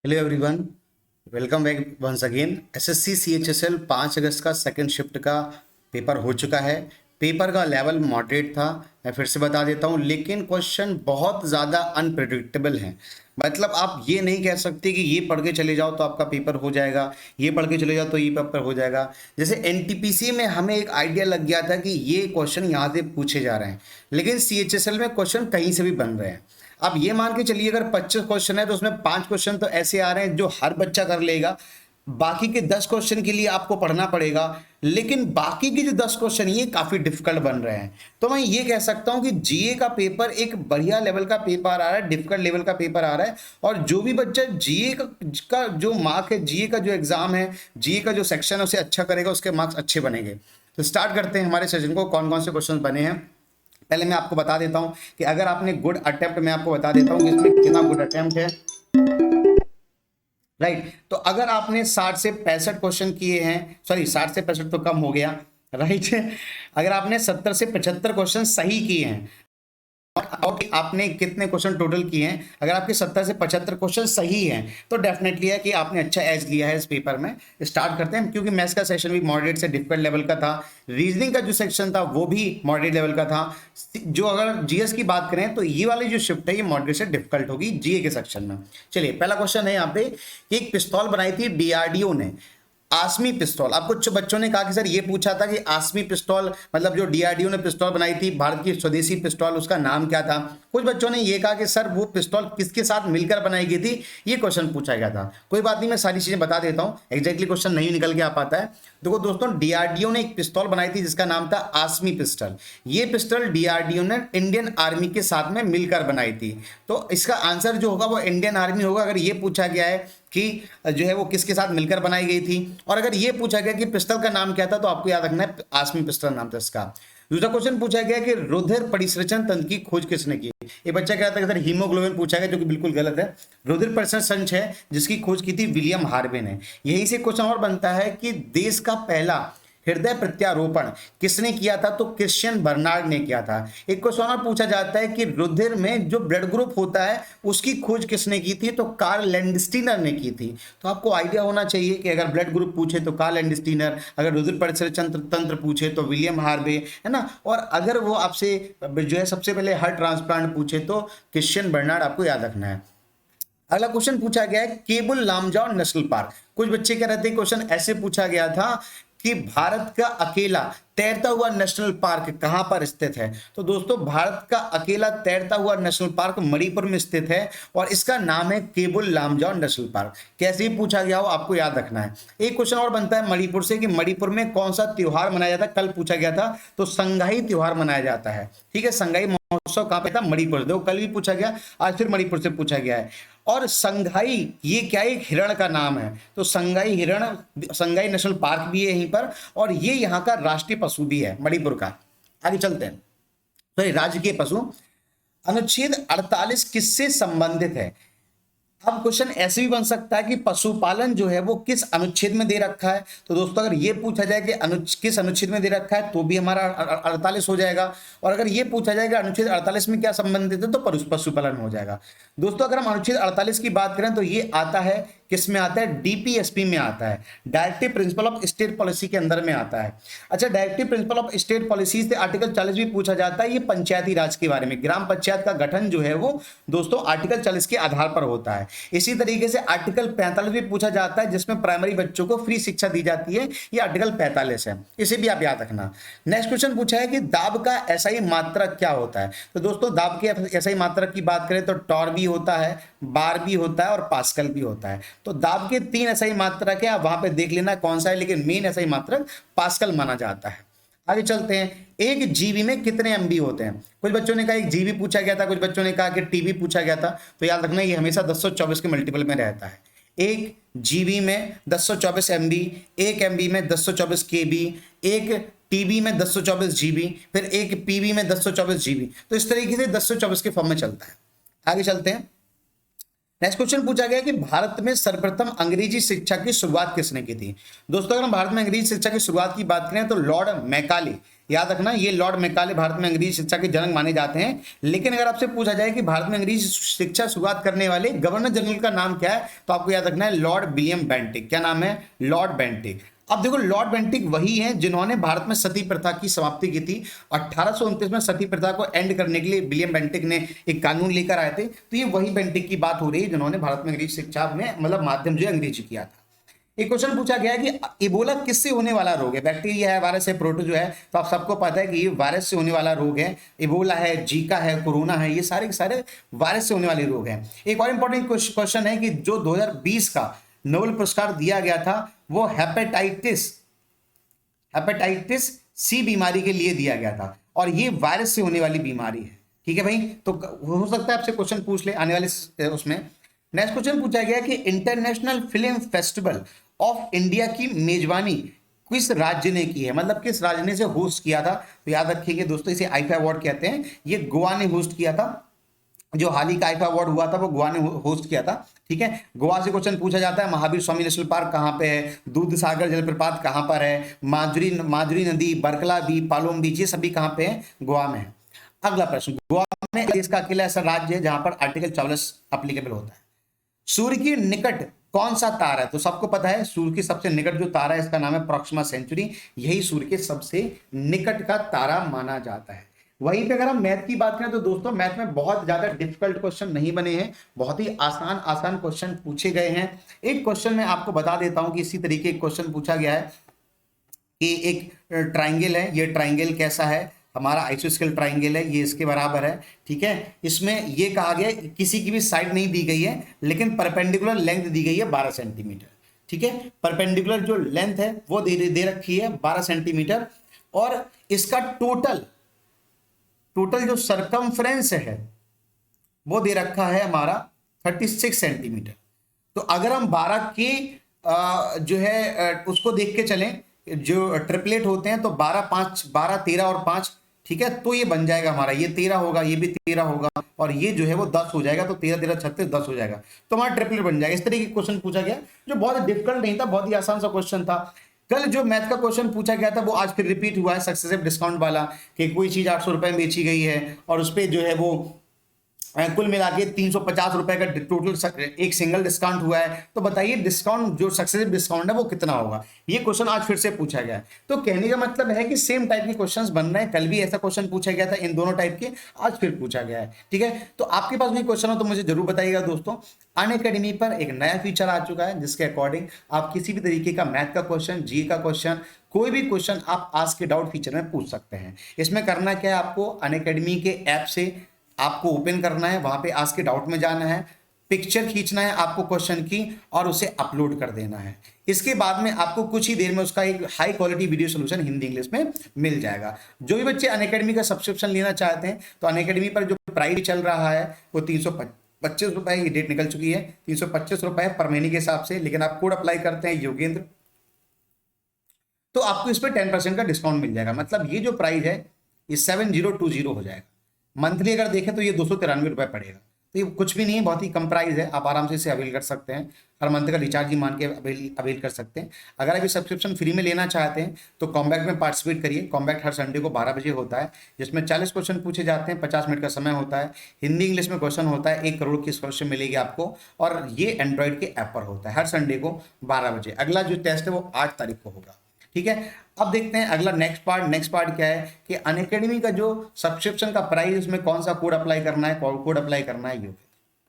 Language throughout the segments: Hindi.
Hello everyone, welcome back once again. SSC CHSL 5 अगस्त का सेकंड शिफ्ट का पेपर हो चुका है। पेपर का लेवल मॉडरेट था, मैं फिर से बता देता हूँ, लेकिन क्वेश्चन बहुत ज़्यादा अनप्रिडिक्टेबल हैं। मतलब आप ये नहीं कह सकते कि ये पढ़ के चले जाओ तो आपका पेपर हो जाएगा, ये पढ़ के चले जाओ तो ये पेपर हो जाएगा। जैसे एनटीपीसी में हमें एक आइडिया लग गया था कि ये क्वेश्चन यहाँ से पूछे जा रहे हैं, लेकिन सीएचएसएल में क्वेश्चन कहीं से भी बन रहे हैं। अब ये मान के चलिए अगर 25 क्वेश्चन है तो उसमें 5 क्वेश्चन तो ऐसे आ रहे हैं जो हर बच्चा कर लेगा, बाकी के 10 क्वेश्चन के लिए आपको पढ़ना पड़ेगा। लेकिन बाकी के जो 10 क्वेश्चन ये काफी डिफिकल्ट बन रहे हैं। तो मैं ये कह सकता हूं कि जीए का पेपर एक बढ़िया लेवल का पेपर आ रहा है, डिफिकल्ट लेवल का पेपर आ रहा है। और जो भी बच्चा जीए का जो मार्क है, जीए का जो एग्जाम है, जीए का जो सेक्शन है उसे अच्छा करेगा, उसके मार्क्स अच्छे बनेंगे। तो स्टार्ट करते हैं हमारे सेशन को। कौन कौन से क्वेश्चन बने हैं पहले मैं आपको बता देता हूं कि अगर आपने गुड अटेम्प्ट, मैं आपको बता देता हूं कि इसमें कितना गुड अटेम्प्ट है। राइट, तो अगर आपने 60 से 65 क्वेश्चन किए हैं, सॉरी 60 से 65 तो कम हो गया, राइट। अगर आपने 70 से 75 क्वेश्चन सही किए हैं, और आपने कितने क्वेश्चन टोटल किए हैं, अगर आपके 70 से 75 क्वेश्चन सही हैं तो डेफिनेटली है कि आपने अच्छा एज लिया है इस पेपर में। स्टार्ट करते हैं, क्योंकि मैथ्स का सेशन भी मॉडरेट से डिफिकल्ट लेवल का था, रीजनिंग का जो सेक्शन था वो भी मॉडरेट लेवल का था। जो अगर जीएस की बात करें तो ये वाली जो शिफ्ट है ये मॉडरेट से डिफिकल्ट होगी जीए के सेक्शन में। चलिए, पहला क्वेश्चन है यहाँ पे कि एक पिस्तौल बनाई थी डीआरडीओ ने, आसमी पिस्तौल। अब कुछ बच्चों ने कहा कि सर ये पूछा था कि आसमी पिस्तौल मतलब जो डीआरडीओ ने पिस्तौल बनाई थी, भारत की स्वदेशी पिस्तौल, उसका नाम क्या था। कुछ बच्चों ने ये कहा कि सर वो पिस्तौल किसके साथ मिलकर बनाई गई थी, ये क्वेश्चन पूछा गया था। कोई बात नहीं, मैं सारी चीजें बता देता हूं, एग्जैक्टली क्वेश्चन नहीं निकल के आ पाता है। देखो दोस्तों, डीआरडीओ ने एक पिस्तौल बनाई थी जिसका नाम था आसमी पिस्टल। ये पिस्टल डीआरडीओ ने इंडियन आर्मी के साथ में मिलकर बनाई थी। तो इसका आंसर जो होगा वो इंडियन आर्मी होगा, अगर ये पूछा गया है कि जो है वो किसके साथ मिलकर बनाई गई थी। और अगर ये पूछा गया कि पिस्टल का नाम क्या था तो आपको याद रखना है आसमी पिस्टल नाम था इसका। दूसरा क्वेश्चन पूछा गया कि रुधिर परिसंचरण तंत्र की खोज किसने की। ये बच्चा कह रहा था कि सर हीमोग्लोबिन पूछा गया, जो कि बिल्कुल गलत है। रुधिर परिसंचरण है जिसकी खोज की थी विलियम हार्वे ने। यहीं से क्वेश्चन और बनता है कि देश का पहला हृदय प्रत्यारोपण किसने किया था, तो क्रिश्चियन बर्नार्ड ने किया था। एक क्वेश्चन और पूछा जाता है कि रुधिर में जो ब्लड ग्रुप होता है उसकी खोज किसने की थी, तो कार्ल लैंडस्टीनर ने की थी। तो आपको आइडिया होना चाहिए कि अगर ब्लड ग्रुप पूछे तो कार्ल लैंडस्टीनर, अगर रुधिर परिसंचरण तंत्र पूछे तो विलियम हार्वे, है ना। और अगर वो आपसे जो है सबसे पहले हार्ट ट्रांसप्लांट पूछे तो क्रिश्चियन बर्नार्ड, आपको याद रखना है। अगला क्वेश्चन पूछा गया है केबुल लामजाओ नेशनल पार्क। कुछ बच्चे कह रहे थे क्वेश्चन ऐसे पूछा गया था कि भारत का अकेला तैरता हुआ नेशनल पार्क कहां पर स्थित है। तो दोस्तों, भारत का अकेला तैरता हुआ नेशनल पार्क मणिपुर में स्थित है और इसका नाम है केबुल लामजाओ नेशनल पार्क। कैसे ही पूछा गया हो आपको याद रखना है। एक क्वेश्चन और बनता है मणिपुर से कि मणिपुर में कौन सा त्योहार मनाया जाता है। कल पूछा गया था, तो संगाई त्योहार मनाया जाता है। ठीक है, संगाई महोत्सव कहां पे था, मणिपुर। देखो कल भी पूछा गया, आज फिर मणिपुर से पूछा गया है। और संगाई ये क्या, एक हिरण का नाम है, तो संगाई हिरण, संगाई नेशनल पार्क भी है यहीं पर, और ये यहाँ का राष्ट्रीय पशु भी है मणिपुर का। आगे चलते हैं, तो राजकीय पशु। अनुच्छेद 48 किससे संबंधित है। अब क्वेश्चन ऐसे भी बन सकता है कि पशुपालन जो है वो किस अनुच्छेद में दे रखा है। तो दोस्तों, अगर ये पूछा जाए कि किस अनुच्छेद में दे रखा है तो भी हमारा 48 हो जाएगा। और अगर ये पूछा जाएगा अनुच्छेद 48 में क्या संबंधित है तो पशुपालन हो जाएगा। दोस्तों, अगर हम अनुच्छेद 48 की बात करें तो ये आता है, किस में आता है, डीपीएसपी में आता है, directive principle of state policy के अंदर में आता है। अच्छा, directive principle of state policy से आर्टिकल 40 भी पूछा जाता है। ये पंचायती राज के बारे में, ग्राम पंचायत का गठन जो है वो दोस्तों आर्टिकल 40 के आधार पर होता है। इसी तरीके से आर्टिकल 45 भी पूछा जाता है जिसमें प्राइमरी बच्चों को फ्री शिक्षा दी जाती है। ये आर्टिकल 45 है, इसे भी आप याद रखना। नेक्स्ट क्वेश्चन पूछा है कि दाब का एसआई मात्रक क्या होता है। तो दोस्तों, दाब के एसआई मात्रक की बात करें तो टॉर भी होता है, बार भी होता है और पास्कल भी होता है। तो दाब के 3 एसआई मात्रक है, आप वहां पे देख लेना कौन सा है, लेकिन मेन एसआई मात्रक पास्कल माना जाता है। आगे चलते हैं, एक जीबी में कितने एमबी होते हैं। कुछ बच्चों ने कहा एक जीबी पूछा गया था, कुछ बच्चों ने कहा कि टीबी पूछा गया था। तो याद रखना ये हमेशा 1024 के मल्टीपल में रहता है। एक जीबी में 1024 एमबी, एक एमबी में 1024 केबी, एक टीबी में 1024 जीबी, फिर एक पीबी में 1024 जीबी। तो इस तरीके से 1024 के फॉर्म में चलता है। आगे चलते हैं, नेक्स्ट क्वेश्चन पूछा गया कि भारत में सर्वप्रथम अंग्रेजी शिक्षा की शुरुआत किसने की थी। दोस्तों अगर हम भारत में अंग्रेजी शिक्षा की शुरुआत की बात करें तो लॉर्ड मैकाले, याद रखना ये लॉर्ड मैकाले भारत में अंग्रेजी शिक्षा के जनक माने जाते हैं। लेकिन अगर आपसे पूछा जाए कि भारत में अंग्रेजी शिक्षा शुरुआत करने वाले गवर्नर जनरल का नाम क्या है, तो आपको याद रखना है लॉर्ड विलियम बेंटिक। क्या नाम है? Lord Bentinck. अब देखो लॉर्ड बेंटिक वही हैं जिन्होंने भारत में सती प्रथा की समाप्ति की थी। 1829 में सती प्रथा को एंड करने के लिए विलियम बेंटिक ने एक कानून लेकर आए थे। तो ये वही बेंटिक की बात हो रही है जिन्होंने भारत में अंग्रेजी शिक्षा में मतलब माध्यम जो अंग्रेजी किया था। एक क्वेश्चन पूछा गया है कि इबोला किससे होने वाला रोग है? बैक्टीरिया है, वायरस है, प्रोटो जो है, तो आप सबको पता है कि ये वायरस से होने वाला रोग है। इबोला है, जीका है, कोरोना है, ये सारे के सारे वायरस से होने वाले रोग हैं। एक और इंपॉर्टेंट क्वेश्चन है कि जो 2020 का नोबेल पुरस्कार दिया गया था वो हेपेटाइटिस सी बीमारी के लिए दिया गया था और ये वायरस से होने वाली बीमारी है। ठीक है भाई, तो हो सकता है आपसे क्वेश्चन पूछ ले आने वाले उसमें। नेक्स्ट क्वेश्चन पूछा गया कि international film festival of India की मेजबानी किस राज्य ने की है, मतलब किस राज्य ने इसे होस्ट किया था? तो याद रखिएगा दोस्तों, इसे आईफा अवार्ड कहते हैं। ये गोवा ने होस्ट किया था। जो हाल ही का आईफा अवार्ड हुआ था वो गोवा ने होस्ट किया था। ठीक है, गोवा से क्वेश्चन पूछा जाता है महावीर स्वामी नेशनल पार्क कहाँ पे है, दूध सागर जलप्रपात कहाँ पर है, माजुरी नदी, बरकला बीच, पालोम बीच, ये सभी कहाँ पे है? गोवा में है। अगला प्रश्न, गोवा में देश का अकेला ऐसा राज्य है जहां पर आर्टिकल 44 अप्लीकेबल होता है। सूर्य के निकट कौन सा तारा है? तो सबको पता है सूर्य के सबसे निकट जो तारा है इसका नाम है प्रॉक्सिमा सेंचुरी। यही सूर्य के सबसे निकट का तारा माना जाता है। वहीं पे अगर हम मैथ की बात करें तो दोस्तों मैथ में बहुत ज्यादा डिफिकल्ट क्वेश्चन नहीं बने हैं, बहुत ही आसान आसान क्वेश्चन पूछे गए हैं। एक क्वेश्चन मैं आपको बता देता हूं कि इसी तरीके क्वेश्चन पूछा गया है कि एक ट्राइंगल है, ये ट्राइंगल कैसा है? हमारा आइसोस्केल ट्राइंगल है, ये इसके बराबर है। ठीक है, इसमें ये कहा गया किसी की भी साइड नहीं दी गई है लेकिन परपेंडिकुलर लेंथ दी गई है 12 सेंटीमीटर। ठीक है, परपेंडिकुलर जो लेंथ है वो दे रखी है 12 सेंटीमीटर और इसका टोटल जो सरकमफ्रेंस है वो दे रखा है हमारा 36 सेंटीमीटर। तो अगर हम 12 के जो है उसको देख के चलें, जो ट्रिपलेट होते हैं तो 12 5 12 13 और 5, ठीक है, तो ये बन जाएगा हमारा, ये 13 होगा, ये भी 13 होगा और ये जो है वो 10 हो जाएगा। तो 13 13 36 10 हो जाएगा, तो हमारा ट्रिपलेट बन जाएगा। इस तरीके का क्वेश्चन पूछा गया जो बहुत डिफिकल्ट नहीं था, बहुत ही आसान सा क्वेश्चन था। कल जो मैथ का क्वेश्चन पूछा गया था वो आज फिर रिपीट हुआ है, सक्सेसिव डिस्काउंट वाला, कि कोई चीज 800 रुपए में बेची गई है और उस पर जो है वो कुल मिला के 350 रुपए का टोटल एक सिंगल डिस्काउंट हुआ है। तो बताइए डिस्काउंट जो सक्सेसिव डिस्काउंट है वो कितना होगा? ये क्वेश्चन आज फिर से पूछा गया है। तो कहने का मतलब है कि सेम टाइप के क्वेश्चंस बन रहे हैं। कल भी ऐसा क्वेश्चन पूछा गया था इन दोनों टाइप के, आज फिर पूछा गया है। ठीक है, तो आपके पास भी क्वेश्चन हो तो मुझे जरूर बताइएगा दोस्तों। अनअकैडमी पर एक नया फीचर आ चुका है जिसके अकॉर्डिंग आप किसी भी तरीके का मैथ का क्वेश्चन, जी का क्वेश्चन, कोई भी क्वेश्चन आप आस्क के डाउट फीचर में पूछ सकते हैं। इसमें करना क्या है, आपको अनअकैडमी के ऐप से आपको ओपन करना है, वहां पे आस्क के डाउट में जाना है, पिक्चर खींचना है आपको क्वेश्चन की और उसे अपलोड कर देना है। इसके बाद में आपको कुछ ही देर में उसका एक high quality video solution Hindi English में मिल जाएगा। जो भी बच्चे अनअकैडमी का सब्सक्रिप्शन लेना चाहते हैं तो अनअकैडमी पर जो प्राइस चल रहा है वो 325 रुपए की डेट निकल चुकी है, 325 रुपए पर महीने के हिसाब से। लेकिन आप कोड अप्लाई करते हैं योगेंद्र तो आपको इस पर 10% का डिस्काउंट मिल जाएगा। मतलब ये जो प्राइस है ये 7020 हो जाएगा। मंथली अगर देखें तो ये 293 रुपए पड़ेगा। तो ये कुछ भी नहीं है, बहुत ही कम प्राइस है, आप आराम से इसे अवेल कर सकते हैं। हर मंथ का रिचार्ज ही मान के अवेल कर सकते हैं। अगर आप ये सब्सक्रिप्शन फ्री में लेना चाहते हैं तो कॉम्बैक्ट में पार्टिसिपेट करिए। कॉम्बैक्ट हर संडे को 12 बजे होता है, जिसमें 40 क्वेश्चन पूछे जाते हैं, 50 मिनट का समय होता है, हिंदी इंग्लिश में क्वेश्चन होता है, 1 करोड़ की स्कॉलरशिप मिलेगी आपको और ये एंड्रॉइड के ऐप पर होता है हर संडे को 12 बजे। अगला जो टेस्ट है वो 8 तारीख को होगा। ठीक है, अब देखते हैं अगला नेक्स्ट पार्ट क्या है कि अनअकैडमी का जो सब्सक्रिप्शन का प्राइस, उसमें कौन सा कोड अप्लाई करना है, कोड अप्लाई करना है, ये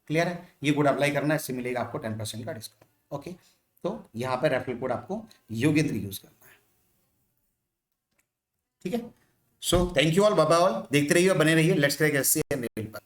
क्लियर है। ये कोड अप्लाई करना है, इससे मिलेगा आपको 10% का डिस्काउंट। ओके, तो यहाँ पर रेफरल कोड आपको योगेंद्र यूज करना है। ठीक है, so thank you all, bye bye all, देखते रहिए, बने रहिए let's crack SC and rail पर।